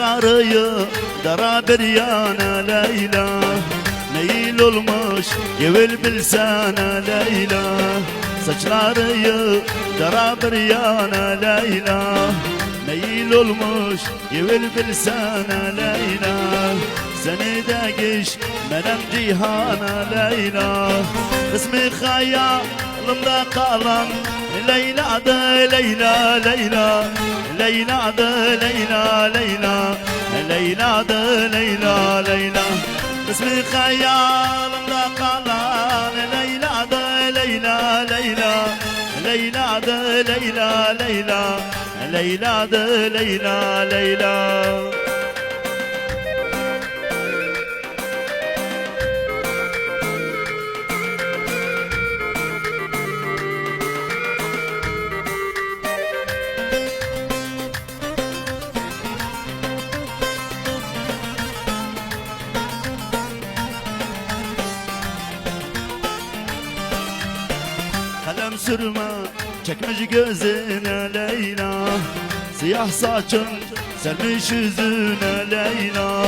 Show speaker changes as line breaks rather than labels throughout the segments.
Saçları dara bir yana Leyla, meyil olmuş gevil bilsene Leyla. Saçları dara bir yana Leyla, meyil olmuş gevil bilsene Leyla. Seni de giş benim cihana Leyla. İsmi hayalımda kalan Leyla'dı Leyla Leyla, Leyla'dı Leyla Leyla, Leyla'dı Leyla Leyla. İsmi hayalımda kalan Leyla'dı Leyla Leyla, Leyla'dı Leyla Leyla, Leyla'dı Leyla Leyla. Kalem sürme çekmiş gözüne Leyla, siyah saçın sermiş yüzüne Leyla.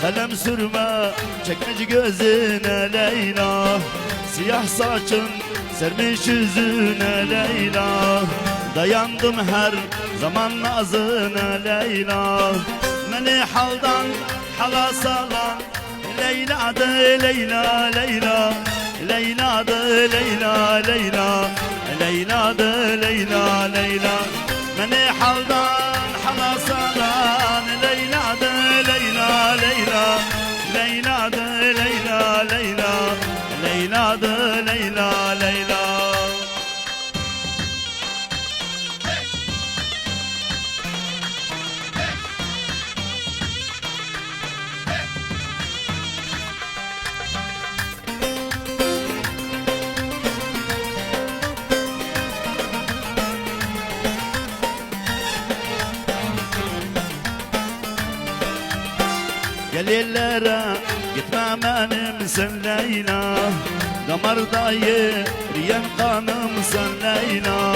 Kalem sürme çekmiş gözüne Leyla, siyah saçın sermiş yüzüne Leyla. Dayandım her zaman nazına Leyla, beni haldan hala salan Leyla'dı Leyla Leyla, Leyla'dı Leyla Leyla, Leyla'dı Leyla Leyla. Beni haldan hala salan Leyla'dı Leyla Leyla, Leyla'dı Leyla Leyla, Leyla'dı Leyla Leyla. Gel ellere gitme benim sen Leyla, damarda yeriyen kanım sen Leyla.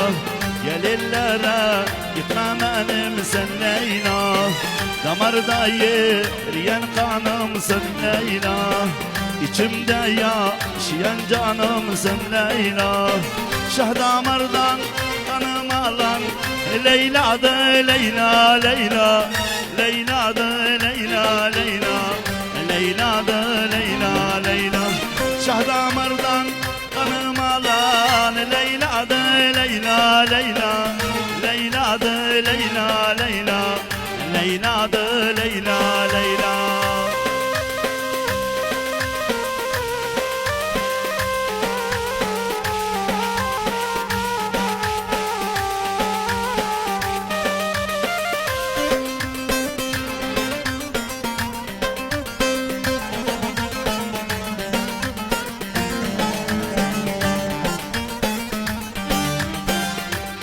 Gel ellere gitme benim sen Leyla, damarda yeriyen kanım sen Leyla. İçimde yaşayan canım sen Leyla, şah damardan kanım alan Leyla'dı Leyla Leyla, Leyla'dı Leyla Leyla, Leyla'dı Leyla Leyla. Şah damardan kanım alan Leyla'dı Leyla Leyla, Leyla'dı Leyla Leyla, Leyla'dı Leyla Leyla.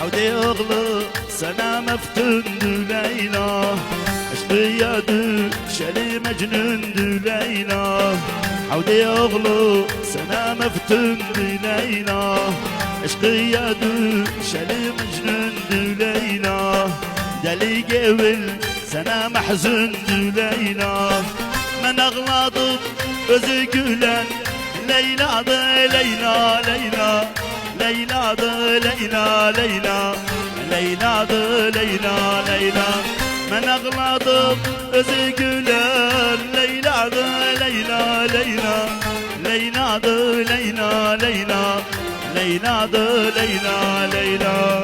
Havdi oğlu sana meftundu Leyla, aşkıya düşeli mecnundu Leyla. Havdi oğlu sana meftundu Leyla, aşkıya düşeli mecnundu Leyla. Deli gevil sana mahzundu Leyla, ben ağladım gözü gülen Leyla'dı Leyla Leyla, Leyla'dı Leyla Leyla, Leyla'dı Leyla Leyla. Ben ağladım özü gülen Leyla'dı Leyla Leyla, Leyla'dı Leyla Leyla, Leyla'dı Leyla Leyla.